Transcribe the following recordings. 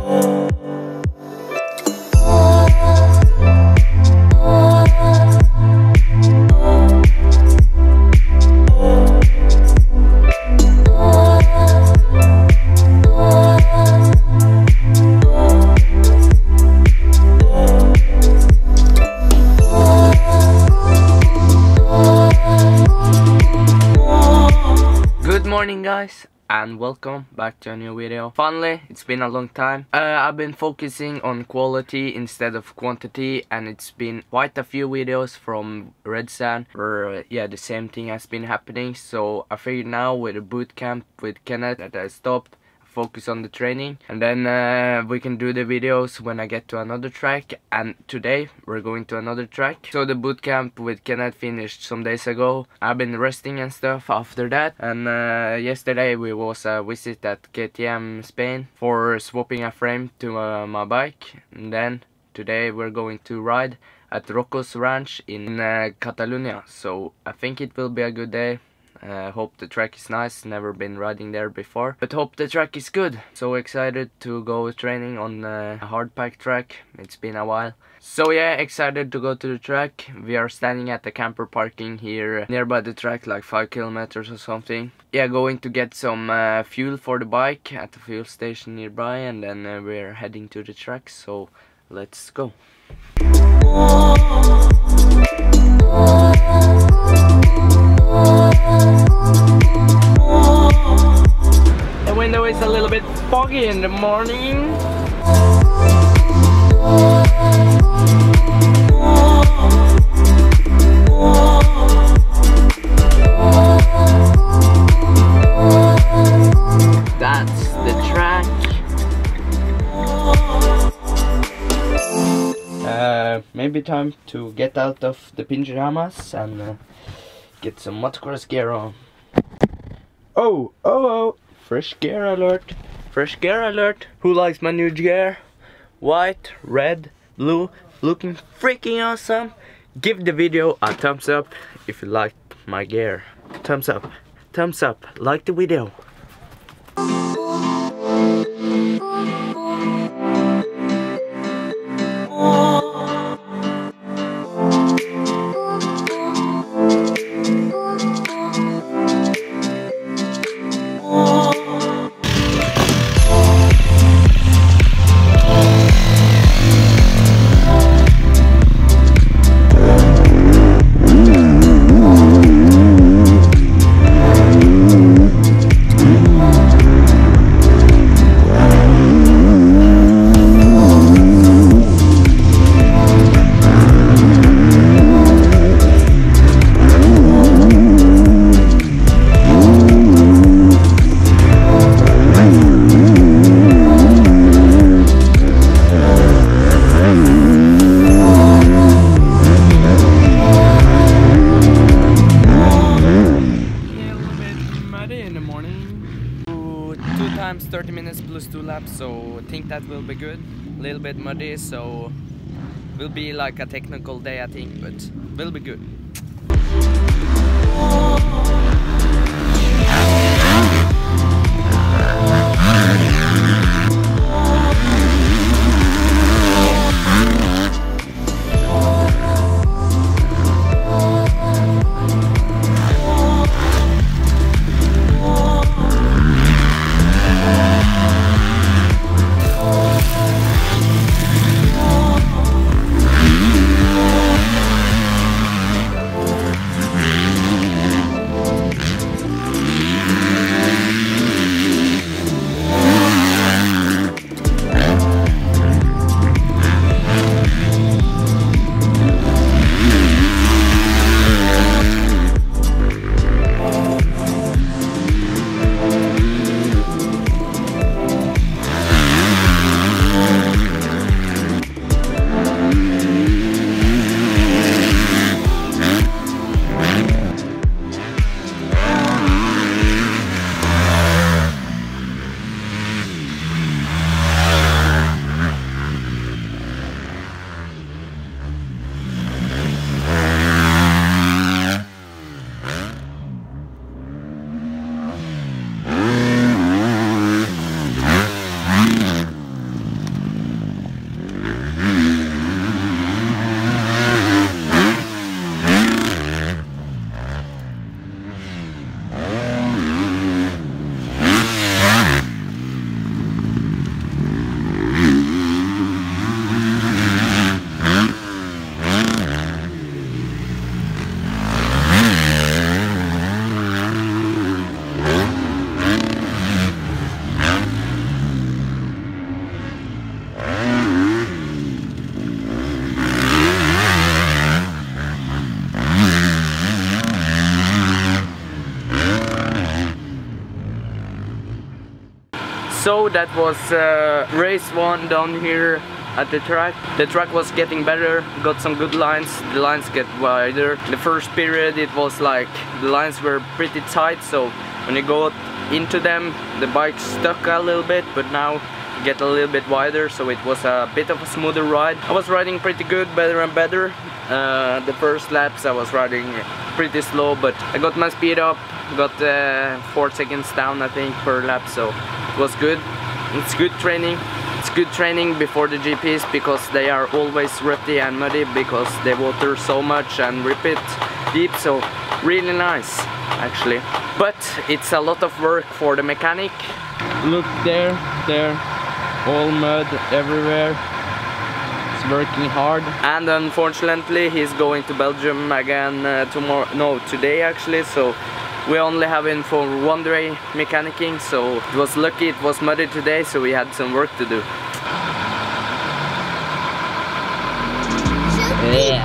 Good morning guys, and welcome back to a new video. Finally, it's been a long time. I've been focusing on quality instead of quantity, and it's been quite a few videos from Red Sand where yeah, the same thing has been happening. So I figured now with a boot camp with Kenneth that I stopped, focus on the training, and then we can do the videos when I get to another track. And today we're going to another track. So the boot camp with Kenneth finished some days ago. I've been resting and stuff after that, and yesterday we was a visit at KTM Spain for swapping a frame to my bike, and then today we're going to ride at Rocco's ranch in Catalunia. So I think it will be a good day. Hope the track is nice, never been riding there before, but hope the track is good. So excited to go training on a hard pack track, it's been a while. So yeah, excited to go to the track. We are standing at the camper parking here nearby the track, like 5 kilometers or something. Yeah, going to get some fuel for the bike at the fuel station nearby, and then we're heading to the track, so let's go. The window is a little bit foggy in the morning. That's the track. Maybe time to get out of the pajamas and get some motocross gear on. Oh, fresh gear alert, fresh gear alert. Who likes my new gear? White, red, blue, looking freaking awesome. Give the video a thumbs up if you like my gear. Thumbs up, like the video. In the morning, 2 times 30 minutes plus 2 laps, so I think that will be good. A little bit muddy, so will be like a technical day I think, but will be good. So that was race 1 down here at the track. The track was getting better, got some good lines, the lines get wider. The first period it was like the lines were pretty tight, so when you go into them the bike stuck a little bit, but now get a little bit wider, so it was a bit of a smoother ride. I was riding pretty good, better and better. The first laps I was riding pretty slow, but I got my speed up, got 4 seconds down I think per lap, so it was good. It's good training. It's good training before the GPs because they are always rutty and muddy because they water so much and rip it deep, so really nice actually. But it's a lot of work for the mechanic. Look there, all mud everywhere. It's working hard. And unfortunately he's going to Belgium again today actually, so we only have him for 1 day mechanicking, so it was lucky it was muddy today, so we had some work to do. Yeah.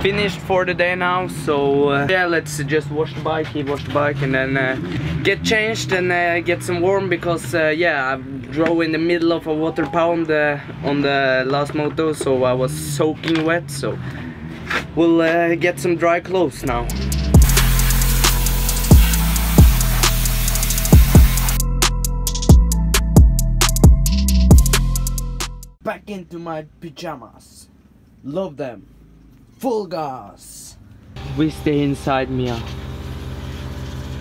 Finished for the day now, so yeah, let's just wash the bike, he washed the bike, and then get changed and get some warm because yeah, I drove in the middle of a water pound on the last moto, so I was soaking wet, so we'll get some dry clothes now. Back into my pajamas. Love them. Full gas. We stay inside Mia.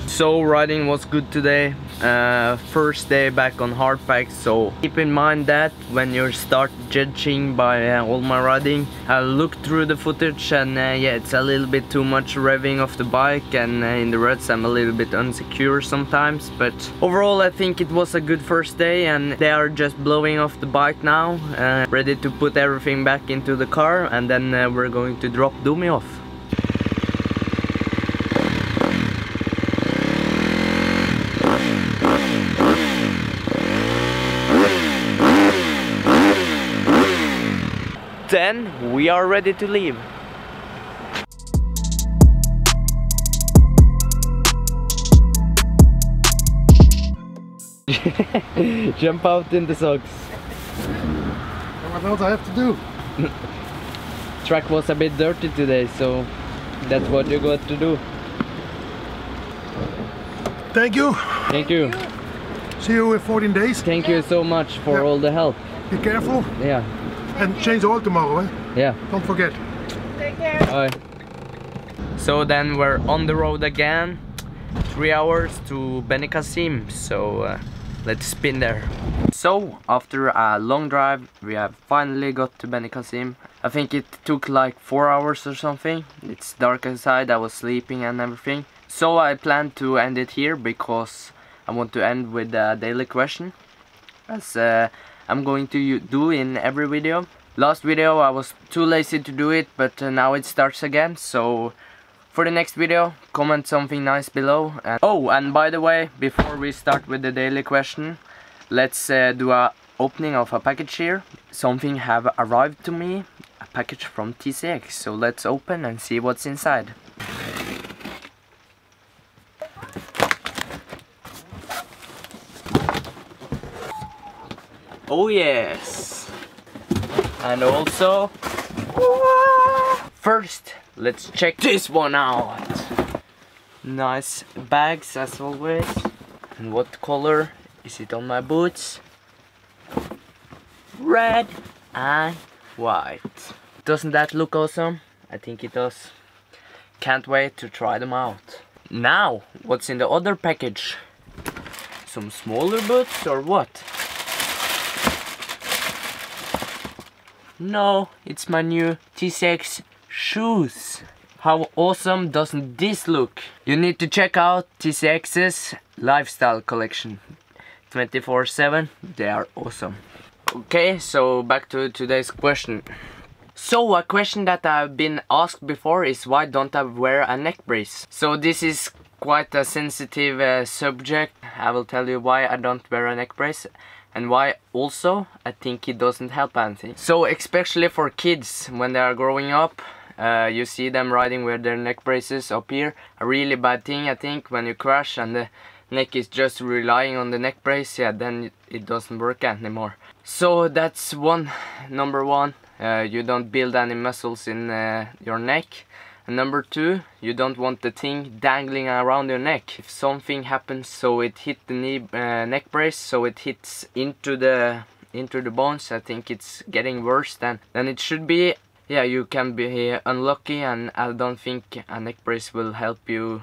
So riding was good today. First day back on hardpack, so keep in mind that when you start judging by all my riding. I looked through the footage and yeah, it's a little bit too much revving of the bike, and in the ruts I'm a little bit unsecure sometimes, but overall I think it was a good first day, and they are just blowing off the bike now, ready to put everything back into the car, and then we're going to drop Domi off. Then we are ready to leave. Jump out in the socks. What else I have to do? Track was a bit dirty today, so that's what you got to do. Thank you. Thank you. See you in 14 days. Thank you so much for all the help. Be careful. Yeah. And change oil tomorrow, eh? Yeah. Don't forget. Take care. Bye. So then we're on the road again. 3 hours to Benicassim, so let's spin there. So after a long drive we have finally got to Benicassim. I think it took like 4 hours or something. It's dark inside, I was sleeping and everything. So I planned to end it here because I want to end with a daily question, as I'm going to do in every video. Last video I was too lazy to do it, but now it starts again. So for the next video, comment something nice below. And oh, and by the way, before we start with the daily question, let's do a opening of a package here. Something have arrived to me, a package from TCX. So let's open and see what's inside. Oh yes! And also, first, let's check this one out. Nice bags as always. And what color is it on my boots? Red and white. Doesn't that look awesome? I think it does. Can't wait to try them out. Now, what's in the other package? Some smaller boots or what? No, it's my new TCX shoes. How awesome doesn't this look? You need to check out TCX's lifestyle collection. 24/7, they are awesome. Okay, so back to today's question. So a question that I've been asked before is why don't I wear a neck brace? So this is quite a sensitive subject. I will tell you why I don't wear a neck brace. And why also I think it doesn't help anything. So especially for kids, when they are growing up, you see them riding with their neck braces up here. A really bad thing, I think, when you crash and the neck is just relying on the neck brace, yeah, then it doesn't work anymore. So that's number one, you don't build any muscles in your neck. And number two, you don't want the thing dangling around your neck. If something happens, so it hit the neck brace, so it hits into the bones, I think it's getting worse than it should be. Yeah, you can be unlucky, and I don't think a neck brace will help you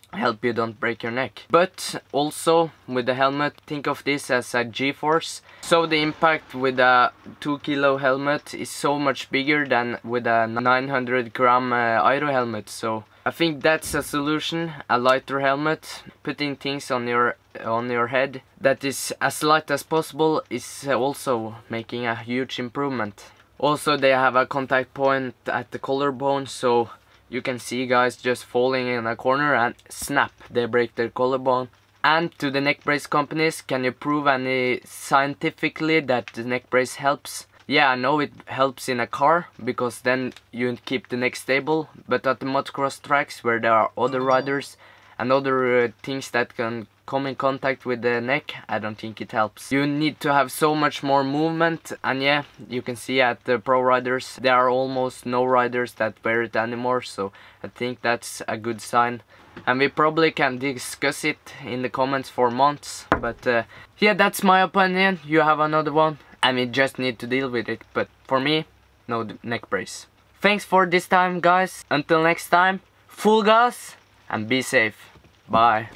don't break your neck. But also with the helmet, think of this as a G-force. So the impact with a 2 kilo helmet is so much bigger than with a 900 gram Aero helmet. So I think that's a solution, a lighter helmet. Putting things on your head that is as light as possible is also making a huge improvement. Also, they have a contact point at the collarbone, so you can see guys just falling in a corner and snap, they break their collarbone. And to the neck brace companies, can you prove any scientifically that the neck brace helps? Yeah, I know it helps in a car, because then you keep the neck stable, but at the motocross tracks where there are other riders and other things that can come in contact with the neck, I don't think it helps. You need to have so much more movement, and yeah, you can see at the pro riders, there are almost no riders that wear it anymore, so I think that's a good sign. And we probably can discuss it in the comments for months, but yeah, that's my opinion. You have another one, and we just need to deal with it, but for me, no neck brace. Thanks for this time guys, until next time, full gas and be safe. Bye.